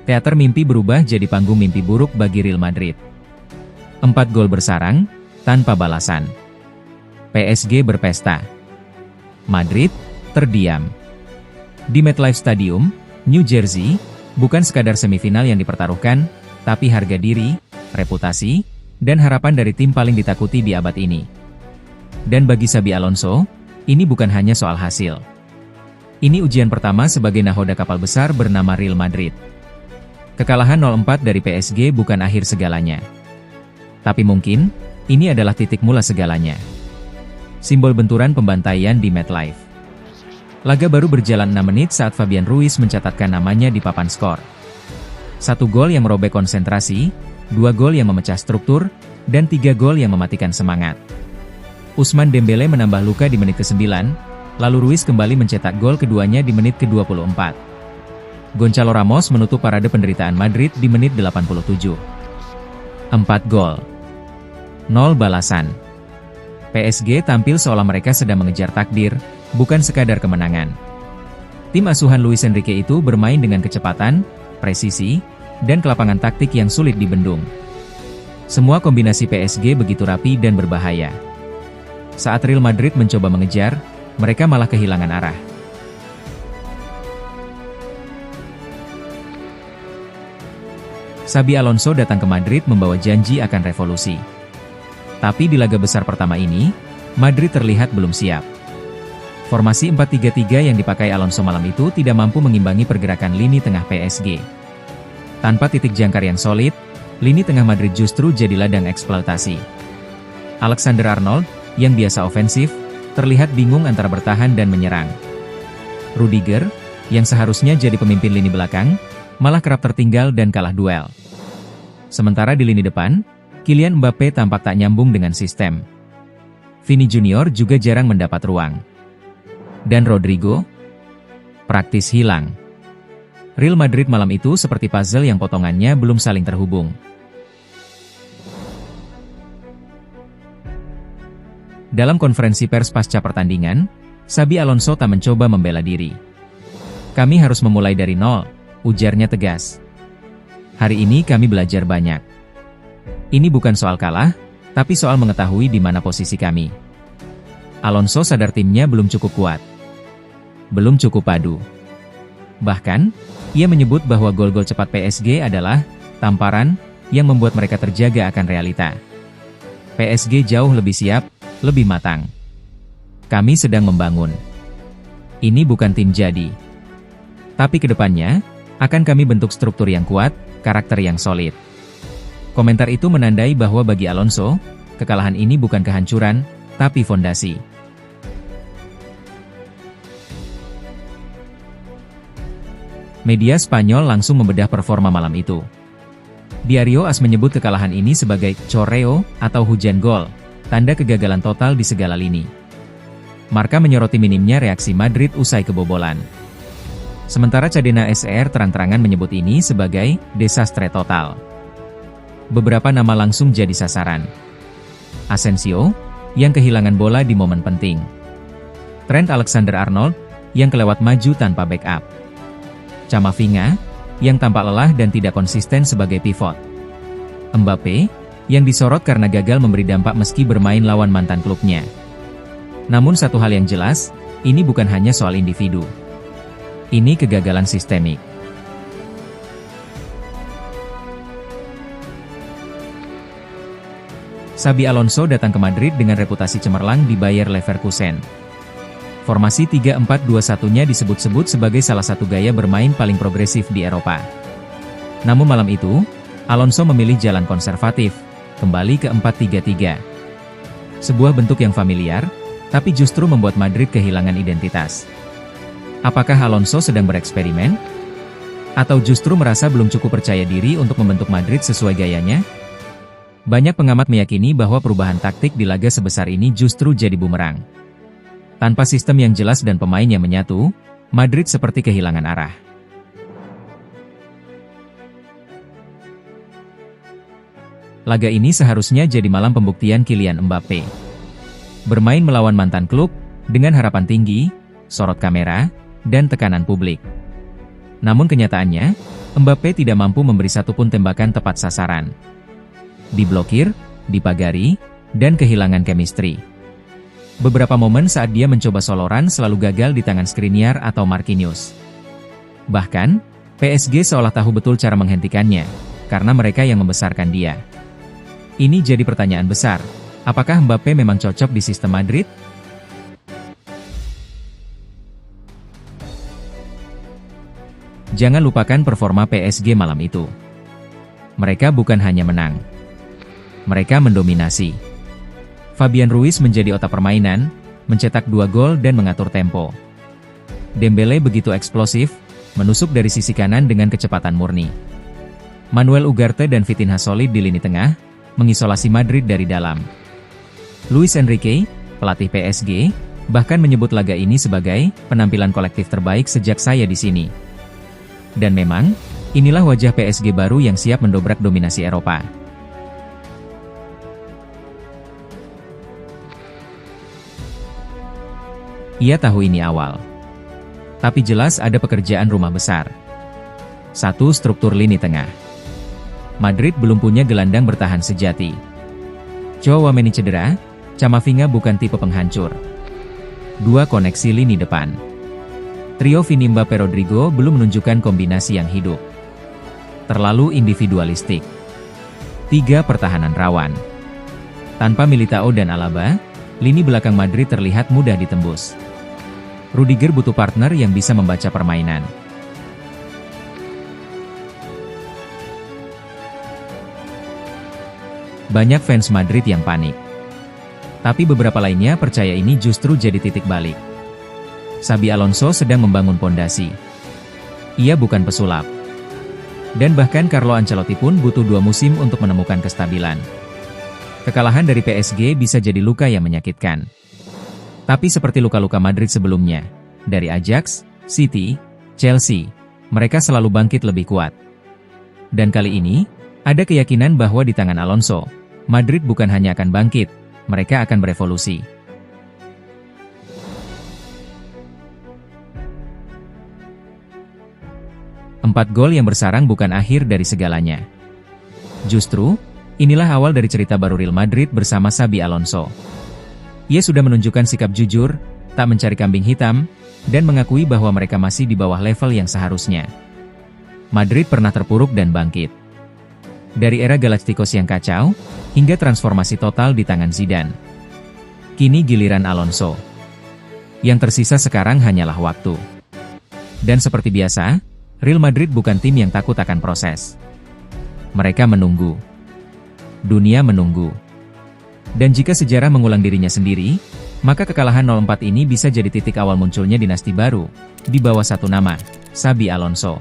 Teater mimpi berubah jadi panggung mimpi buruk bagi Real Madrid. 4 gol bersarang, tanpa balasan. PSG berpesta. Madrid, terdiam. Di MetLife Stadium, New Jersey, bukan sekadar semifinal yang dipertaruhkan, tapi harga diri, reputasi, dan harapan dari tim paling ditakuti di abad ini. Dan bagi Xabi Alonso, ini bukan hanya soal hasil. Ini ujian pertama sebagai nahoda kapal besar bernama Real Madrid. Kekalahan 0-4 dari PSG bukan akhir segalanya. Tapi mungkin, ini adalah titik mula segalanya. Simbol benturan pembantaian di MetLife. Laga baru berjalan 6 menit saat Fabian Ruiz mencatatkan namanya di papan skor. 1 gol yang merobek konsentrasi, 2 gol yang memecah struktur, dan 3 gol yang mematikan semangat. Ousmane Dembélé menambah luka di menit ke-9, lalu Ruiz kembali mencetak gol keduanya di menit ke-24. Gonçalo Ramos menutup parade penderitaan Madrid di menit 87. 4 gol. 0 balasan. PSG tampil seolah mereka sedang mengejar takdir, bukan sekadar kemenangan. Tim asuhan Luis Enrique itu bermain dengan kecepatan, presisi, dan kelapangan taktik yang sulit dibendung. Semua kombinasi PSG begitu rapi dan berbahaya. Saat Real Madrid mencoba mengejar, mereka malah kehilangan arah. Xabi Alonso datang ke Madrid membawa janji akan revolusi. Tapi di laga besar pertama ini, Madrid terlihat belum siap. Formasi 4-3-3 yang dipakai Alonso malam itu tidak mampu mengimbangi pergerakan lini tengah PSG. Tanpa titik jangkar yang solid, lini tengah Madrid justru jadi ladang eksploitasi. Alexander-Arnold, yang biasa ofensif, terlihat bingung antara bertahan dan menyerang. Rudiger, yang seharusnya jadi pemimpin lini belakang, malah kerap tertinggal dan kalah duel. Sementara di lini depan, Kylian Mbappe tampak tak nyambung dengan sistem. Vini Junior juga jarang mendapat ruang. Dan Rodrigo? Praktis hilang. Real Madrid malam itu seperti puzzle yang potongannya belum saling terhubung. Dalam konferensi pers pasca pertandingan, Xabi Alonso tak mencoba membela diri. Kami harus memulai dari nol, ujarnya tegas. Hari ini kami belajar banyak. Ini bukan soal kalah, tapi soal mengetahui di mana posisi kami. Alonso sadar timnya belum cukup kuat. Belum cukup padu. Bahkan, ia menyebut bahwa gol-gol cepat PSG adalah tamparan yang membuat mereka terjaga akan realita. PSG jauh lebih siap, lebih matang. Kami sedang membangun. Ini bukan tim jadi. Tapi ke depannya, akan kami bentuk struktur yang kuat, karakter yang solid. Komentar itu menandai bahwa bagi Alonso, kekalahan ini bukan kehancuran, tapi fondasi. Media Spanyol langsung membedah performa malam itu. Diario AS menyebut kekalahan ini sebagai choreo atau hujan gol, tanda kegagalan total di segala lini. Marca menyoroti minimnya reaksi Madrid usai kebobolan. Sementara Cadena SR terang-terangan menyebut ini sebagai desastre total. Beberapa nama langsung jadi sasaran. Asensio, yang kehilangan bola di momen penting. Trent Alexander-Arnold, yang kelewat maju tanpa backup. Camavinga, yang tampak lelah dan tidak konsisten sebagai pivot. Mbappe, yang disorot karena gagal memberi dampak meski bermain lawan mantan klubnya. Namun satu hal yang jelas, ini bukan hanya soal individu. Ini kegagalan sistemik. Xabi Alonso datang ke Madrid dengan reputasi cemerlang di Bayer Leverkusen. Formasi 3-4-2-1-nya disebut-sebut sebagai salah satu gaya bermain paling progresif di Eropa. Namun malam itu, Alonso memilih jalan konservatif, kembali ke 4-3-3. Sebuah bentuk yang familiar, tapi justru membuat Madrid kehilangan identitas. Apakah Alonso sedang bereksperimen? Atau justru merasa belum cukup percaya diri untuk membentuk Madrid sesuai gayanya? Banyak pengamat meyakini bahwa perubahan taktik di laga sebesar ini justru jadi bumerang. Tanpa sistem yang jelas dan pemain yang menyatu, Madrid seperti kehilangan arah. Laga ini seharusnya jadi malam pembuktian Kylian Mbappe. Bermain melawan mantan klub, dengan harapan tinggi, sorot kamera, dan tekanan publik. Namun kenyataannya, Mbappe tidak mampu memberi satupun tembakan tepat sasaran. Diblokir, dipagari, dan kehilangan chemistry. Beberapa momen saat dia mencoba soloran selalu gagal di tangan Skriniar atau Marquinhos. Bahkan, PSG seolah tahu betul cara menghentikannya, karena mereka yang membesarkan dia. Ini jadi pertanyaan besar, apakah Mbappe memang cocok di sistem Madrid? Jangan lupakan performa PSG malam itu. Mereka bukan hanya menang. Mereka mendominasi. Fabian Ruiz menjadi otak permainan, mencetak 2 gol dan mengatur tempo. Dembele begitu eksplosif, menusuk dari sisi kanan dengan kecepatan murni. Manuel Ugarte dan Vitinha solid di lini tengah, mengisolasi Madrid dari dalam. Luis Enrique, pelatih PSG, bahkan menyebut laga ini sebagai penampilan kolektif terbaik sejak saya di sini. Dan memang, inilah wajah PSG baru yang siap mendobrak dominasi Eropa. Ia tahu ini awal. Tapi jelas ada pekerjaan rumah besar. 1. Struktur lini tengah. Madrid belum punya gelandang bertahan sejati. Tchouaméni cedera, Camavinga bukan tipe penghancur. 2. Koneksi lini depan. Trio Vini Mbappe Rodrigo belum menunjukkan kombinasi yang hidup. Terlalu individualistik. 3. Pertahanan rawan. Tanpa Militao dan Alaba, lini belakang Madrid terlihat mudah ditembus. Rudiger butuh partner yang bisa membaca permainan. Banyak fans Madrid yang panik. Tapi beberapa lainnya percaya ini justru jadi titik balik. Xabi Alonso sedang membangun pondasi. Ia bukan pesulap. Dan bahkan Carlo Ancelotti pun butuh 2 musim untuk menemukan kestabilan. Kekalahan dari PSG bisa jadi luka yang menyakitkan. Tapi seperti luka-luka Madrid sebelumnya, dari Ajax, City, Chelsea, mereka selalu bangkit lebih kuat. Dan kali ini, ada keyakinan bahwa di tangan Alonso, Madrid bukan hanya akan bangkit, mereka akan berevolusi. Empat gol yang bersarang bukan akhir dari segalanya. Justru, inilah awal dari cerita baru Real Madrid bersama Xabi Alonso. Ia sudah menunjukkan sikap jujur, tak mencari kambing hitam, dan mengakui bahwa mereka masih di bawah level yang seharusnya. Madrid pernah terpuruk dan bangkit. Dari era Galacticos yang kacau, hingga transformasi total di tangan Zidane. Kini giliran Alonso. Yang tersisa sekarang hanyalah waktu. Dan seperti biasa, Real Madrid bukan tim yang takut akan proses. Mereka menunggu. Dunia menunggu. Dan jika sejarah mengulang dirinya sendiri, maka kekalahan 0-4 ini bisa jadi titik awal munculnya dinasti baru, di bawah satu nama, Xabi Alonso.